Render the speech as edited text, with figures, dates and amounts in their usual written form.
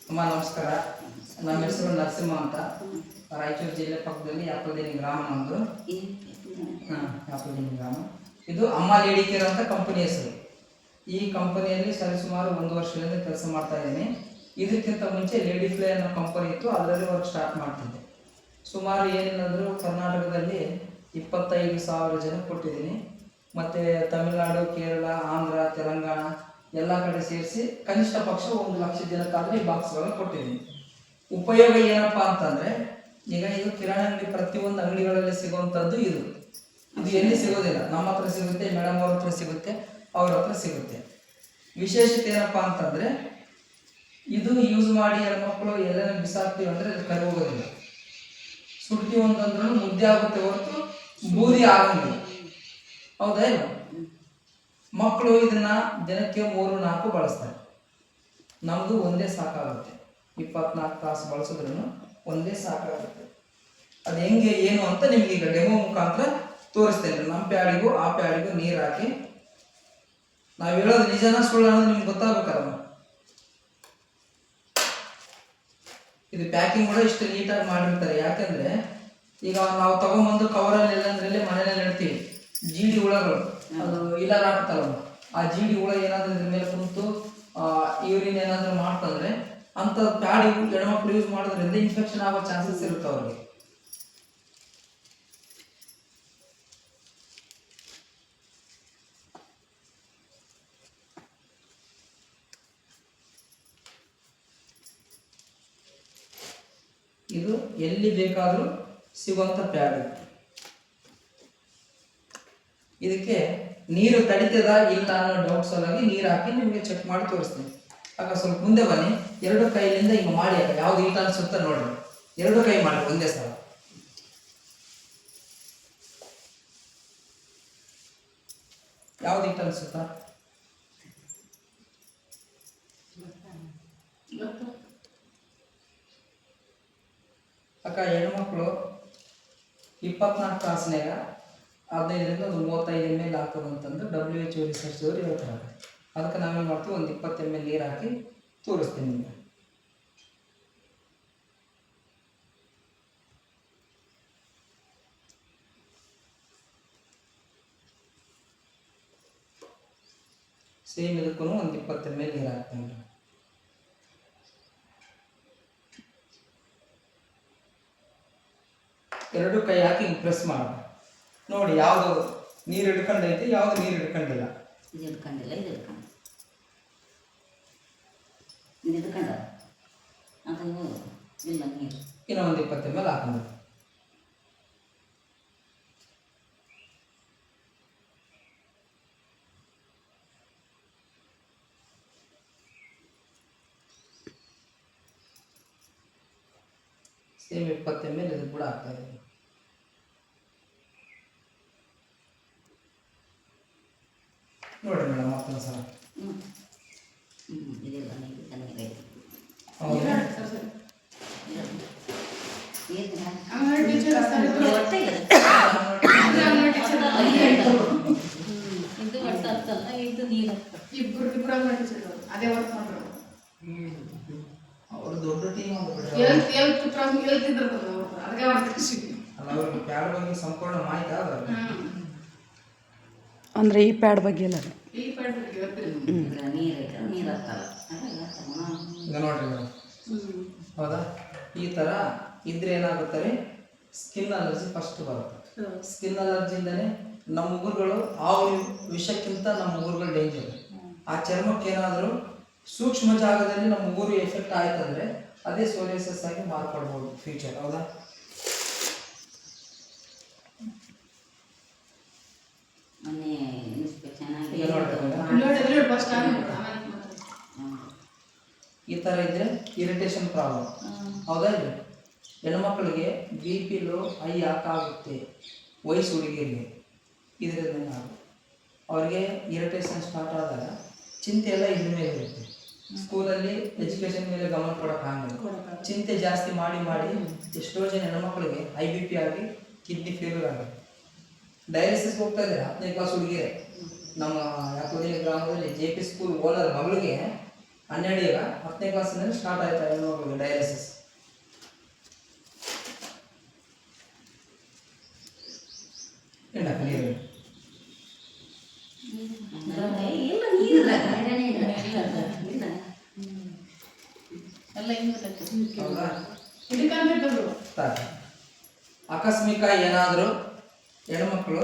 ಅಮ್ಮ ನಮಸ್ಕಾರ. ನಮ್ಮ ಹೆಸರು ನರಸಿಂಹ ಅಂತ. ರಾಯಚೂರು ಜಿಲ್ಲೆ ಪಕ್ಕದಲ್ಲಿ ಯಾಪಲ್ದೇನಿ ಗ್ರಾಮ ನಮ್ಮದು. ಯಾಪಲ್ದೇನಿ ಗ್ರಾಮ. ಇದು ಅಮ್ಮ ಲೇಡಿ ಕೇರ್ ಅಂತ ಕಂಪನಿ ಹೆಸರು. ಈ ಕಂಪನಿಯಲ್ಲಿ ಸರಿಸುಮಾರು 1 ವರ್ಷದಿಂದ ಕೆಲಸ ಮಾಡ್ತಾ ಇದ್ದೀನಿ. ಇದಕ್ಕಿಂತ ಮುಂಚೆ ಲೇಡಿ ಫ್ಲೈ ಅನ್ನೋ ಕಂಪನಿ ಇತ್ತು, ಅದರಲ್ಲಿ ವರ್ಕ್ ಸ್ಟಾರ್ಟ್ ಮಾಡ್ತಿದ್ದೆ. ಸುಮಾರು ಏನಿಲ್ಲಂದರೂ ಕರ್ನಾಟಕದಲ್ಲಿ 25,000 ಜನ ಕೊಟ್ಟಿದ್ದೀನಿ. ಮತ್ತು ತಮಿಳುನಾಡು, ಕೇರಳ, ಆಂಧ್ರ, ತೆಲಂಗಾಣ ಎಲ್ಲ ಕಡೆ ಸೇರಿಸಿ ಕನಿಷ್ಠ ಪಕ್ಷ 1 ಲಕ್ಷ ಜನಕ್ಕಾದರೆ ಈ ಬಾಕ್ಸ್ಗಳನ್ನು ಕೊಟ್ಟಿದ್ದೀನಿ. ಉಪಯೋಗ ಏನಪ್ಪ ಅಂತಂದರೆ, ಈಗ ಇದು ಕಿರಾಣಿ ಅಂಗಡಿ ಪ್ರತಿಯೊಂದು ಅಂಗಡಿಗಳಲ್ಲಿ ಸಿಗುವಂಥದ್ದು. ಇದು ಎಲ್ಲಿ ಸಿಗೋದಿಲ್ಲ. ನಮ್ಮ ಹತ್ರ ಸಿಗುತ್ತೆ, ಮೇಡಮ್ ಅವ್ರ ಹತ್ರ ಸಿಗುತ್ತೆ, ಅವ್ರ ಹತ್ರ ಸಿಗುತ್ತೆ. ವಿಶೇಷತೆ ಏನಪ್ಪ ಅಂತಂದರೆ, ಇದು ಯೂಸ್ ಮಾಡಿ ಹೆಣ್ಮಕ್ಳು ಎಲ್ಲೆಲ್ಲ ಬಿಸಾಕ್ತೀವಿ ಅಂದರೆ ಅದು ಕರಿ ಹೋಗೋದಿಲ್ಲ. ಸುಡ್ತೀವಿ ಅಂತಂದ್ರೂ ಮುದ್ದೆ ಆಗುತ್ತೆ ಹೊರತು ಬೂದಿ ಆಗಂಗಿಲ್ಲ. ಹೌದಾ ಇಲ್ಲ? ಮಕ್ಕಳು ಇದನ್ನ ದಿನಕ್ಕೆ 3-4 ಬಳಸ್ತಾರೆ. ನಮ್ಮದು ಒಂದೇ ಸಾಕಾಗುತ್ತೆ. 24 ತಾಸು ಬಳಸಿದ್ರು ಒಂದೇ ಸಾಕಾಗುತ್ತೆ. ಅದು ಹೆಂಗೆ ಏನು ಅಂತ ನಿಮ್ಗೆ ಈಗ ಡೆಮೋ ಮುಖಾಂತರ ತೋರಿಸ್ತೇನೆ. ನಮ್ಮ ಪ್ಯಾಡಿಗೂ ಆ ಪ್ಯಾಡಿಗೂ ನೀರು ಹಾಕಿ, ನಾವು ಹೇಳೋದು ನಿಜನ ಸುಳ್ಳು ಅನ್ನೋದು ನಿಮ್ಗೆ ಗೊತ್ತಾಗಬೇಕಲ್ಲ. ಇದು ಪ್ಯಾಕಿಂಗ್ ಕೂಡ ಇಷ್ಟು ನೀಟಾಗಿ ಮಾಡಿರ್ತಾರೆ. ಯಾಕಂದ್ರೆ ಈಗ ನಾವು ತಗೊಂಬಂದು ಕವರಲ್ಲಿ ಎಲ್ಲಂದ್ರಲ್ಲಿ ಮನೆಯಲ್ಲಿ ಇಡ್ತೀವಿ, ಜೀಡಿ ಹುಳಗಳು ಅದು ಇಲ್ಲರ್ ಹಾಕ್ತಾರಲ್ಲ, ಆ ಜೀಡಿ ಹುಳ ಏನಾದ್ರೂ ಇದ್ರ ಮೇಲೆ ಕುಂತು ಯೂರಿನ್ ಏನಾದ್ರೂ ಮಾಡ್ತಂದ್ರೆ ಅಂತ ಪ್ಯಾಡ್ ಹೆಣ್ಮಕ್ಳು ಯೂಸ್ ಮಾಡೋದ್ರಿಂದ ಇನ್ಫೆಕ್ಷನ್ ಆಗೋ ಚಾನ್ಸಸ್ ಇರುತ್ತೆ ಅವ್ರಿಗೆ. ಇದು ಎಲ್ಲಿ ಬೇಕಾದರೂ ಸಿಗುವಂಥ ಪ್ಯಾಡ್. ಇದಕ್ಕೆ ನೀರು ತಡಿತದ ಇಲ್ಲ ಅನ್ನೋ ಡೌಟ್ಸ್ ಅಲ್ಲಾಗಿ ನೀರು ಹಾಕಿ ನಿಮಗೆ ಚೆಕ್ ಮಾಡಿ ತೋರಿಸ್ತೀನಿ. ಆಗ ಸ್ವಲ್ಪ ಮುಂದೆ ಬನ್ನಿ. 2 ಕೈಲಿಂದ ಹಿಂಗೆ ಮಾಡಿ, ಯಾವ್ದು ಈಟ ಅನ್ಸುತ್ತೆ ನೋಡ್ರಿ. 2 ಕೈ ಮಾಡಿ ಒಂದೇ ಸಲ. ಯಾವ್ದು ಈಟ ಅನ್ಸುತ್ತಾ? ಅಕ್ಕ, ಹೆಣ್ಮಕ್ಳು 24 ತಾಸಿನಾಗ 15ರಿಂದ 35 ml ಹಾಕೋದಂತಂದು WHO ರಿಸರ್ಚ್ ಅವರು ಹೇಳ್ತಾರೆ. ಅದಕ್ಕೆ ನಾವೇನು ಮಾಡ್ತೀವಿ, ಒಂದು 20 ml ನೀರು ಹಾಕಿ ತೋರಿಸ್ತೀನಿ ನಿಮಗೆ. ಸೇಮ್ ಇದಕ್ಕೂ ಒಂದು 20 ml ನೀರು ಹಾಕ್ತೀನಿ. ಎರಡು ಕೈ ಹಾಕಿ ಪ್ರೆಸ್ ಮಾಡೋಣ. ನೋಡಿ ಯಾವುದು ನೀರು ಹಿಡ್ಕೊಂಡೈತಿ, ಯಾವುದು ನೀರು ಹಿಡ್ಕೊಂಡಿಲ್ಲ. ಇದು ಹಿಡ್ಕೊಂಡಿಲ್ಲ, ಇದು ಹಿಡ್ಕೊಂಡು ಇದು ಹಿಡ್ಕೊಂಡ ಅದು ಇಲ್ಲ ನೀರು. ಇನ್ನೂ ಒಂದು 20 ml ಹಾಕೊಂಡು ಸೇಮ್ 20 ml ಇದು ಕೂಡ ಹಾಕ್ತಾ ಇದ್ದೀನಿ. ನೋಡಿ ಮೇಡಮ್, ಮತ್ತೊಂದು ಸಲ. ಇದೆಲ್ಲ ನೀರು ಚೆನ್ನಾಗೈತೆ. ಇದು ಒಟ್ಟು ಅರ್ಥಲ್ಲ, ಇದು ನೀರು ಇಬ್ರು ಅದೇ ವರ್ಕ್ ಮಾಡ್ರು. ಅವರು ದೊಡ್ಡ ಟೀಮ್ ಅದಕ್ಕೆ ಅಲ್ಲ, ಅವ್ರಿಗೆ ಪ್ಯಾಡ್ ಬಗ್ಗೆ ಸಂಪೂರ್ಣ ಮಾಹಿತಿ ಆದ. ಅಂದರೆ ಈ ಪ್ಯಾಡ್ ಬಗ್ಗೆ ಇಲ್ಲ. ಈ ಪ್ಯಾಡ್ ನೀರು ಐತೆ, ನೀರು ಹತ್ತಲ್ಲ. ಈಗ ನೋಡ್ರಿ ಮೇಡಮ್, ಹೌದಾ? ಈ ಥರ ಇದ್ರೆ ಏನಾಗುತ್ತಾರೆ, ಸ್ಕಿನ್ ಅಲರ್ಜಿ ಫಸ್ಟ್ ಬರುತ್ತೆ. ಸ್ಕಿನ್ ಅಲರ್ಜಿಯಿಂದನೇ ನಮ್ಮ ಉಗುರುಗಳು ಆ ವಿಷಕ್ಕಿಂತ ನಮ್ಮ ಉಗುರುಗಳು ಡೇಂಜರ್. ಆ ಚರ್ಮಕ್ಕೆ ಏನಾದರೂ ಸೂಕ್ಷ್ಮ ಜಾಗದಲ್ಲಿ ನಮ್ಮ ಉಗುರು ಎಫೆಕ್ಟ್ ಆಯ್ತಂದ್ರೆ ಅದೇ ಸೋರಿಯಾಸಿಸ್ ಆಗಿ ಮಾರ್ಪಡ್ಬೋದು ಫ್ಯೂಚರ್. ಹೌದಾ? ಮೊನ್ನೆ ಇನ್ಸ್ಪೆಕ್ಷನ್ ಆಗಿ ಈ ಥರ ಇದ್ರೆ ಇರಿಟೇಷನ್ ಪ್ರಾಬ್ಲಮ್. ಹೌದಾ? ಇಲ್ಲ ಹೆಣ್ಮಕ್ಳಿಗೆ BP ಲೋ ಹೈ ಯಾಕಾಗುತ್ತೆ, ವಯಸ್ಸು ಹುಡುಗಿರಿಗೆ ಇದರಿಂದ ಅವ್ರಿಗೆ ಇರಿಟೇಷನ್ ಸ್ಟಾರ್ಟ್ ಆದಾಗ ಚಿಂತೆ ಎಲ್ಲ ಇದ್ರ ಮೇಲೆ ಇರುತ್ತೆ. ಸ್ಕೂಲಲ್ಲಿ ಎಜುಕೇಷನ್ ಮೇಲೆ ಗಮನ ಕೊಡೋಕ್ಕಾಗಲ್ಲ. ಚಿಂತೆ ಜಾಸ್ತಿ ಮಾಡಿ ಮಾಡಿ ಎಷ್ಟೋ ಜನ ಹೆಣ್ಮಕ್ಳಿಗೆ IBP ಆಗಿ ಕಿಡ್ನಿ ಫೇಲ್ಯೂರ್ ಆಗುತ್ತೆ. ಡಯಾಲಿಸಿಸ್ ಹೋಗ್ತಾ ಇದ್ದಾರೆ 10ನೇ ಕ್ಲಾಸ್ ಹುಡುಗಿಯರೇ. ನಮ್ಮ ಯಾಕೋದಿನ ಗ್ರಾಮದಲ್ಲಿ JP ಸ್ಕೂಲ್ ಓನರ್ ಮಗಳಿಗೆ 12 ಈಗ 10ನೇ ಕ್ಲಾಸಿನಲ್ಲಿ ಸ್ಟಾರ್ಟ್ ಆಯ್ತಾ ಹೆಣ್ಮಕ್ಳಿಗೆ ಡಯಾಲಿಸಿಸ್. ಇಲ್ಲ ನೀರು ಇಲ್ಲ ನೀರಿಲ್ಲ ಇಲ್ಲ ಎಲ್ಲ ಹಿಂಗ್ ಗೊತ್ತಾಗ್ತದೆ. ಹೌದಾ? ಹಿಡ್ಕೊಂಡ್ಬಿಟ್ಟವ್ರು. ಆಕಸ್ಮಿಕ ಏನಾದರೂ ಹೆಣ್ಮಕ್ಳು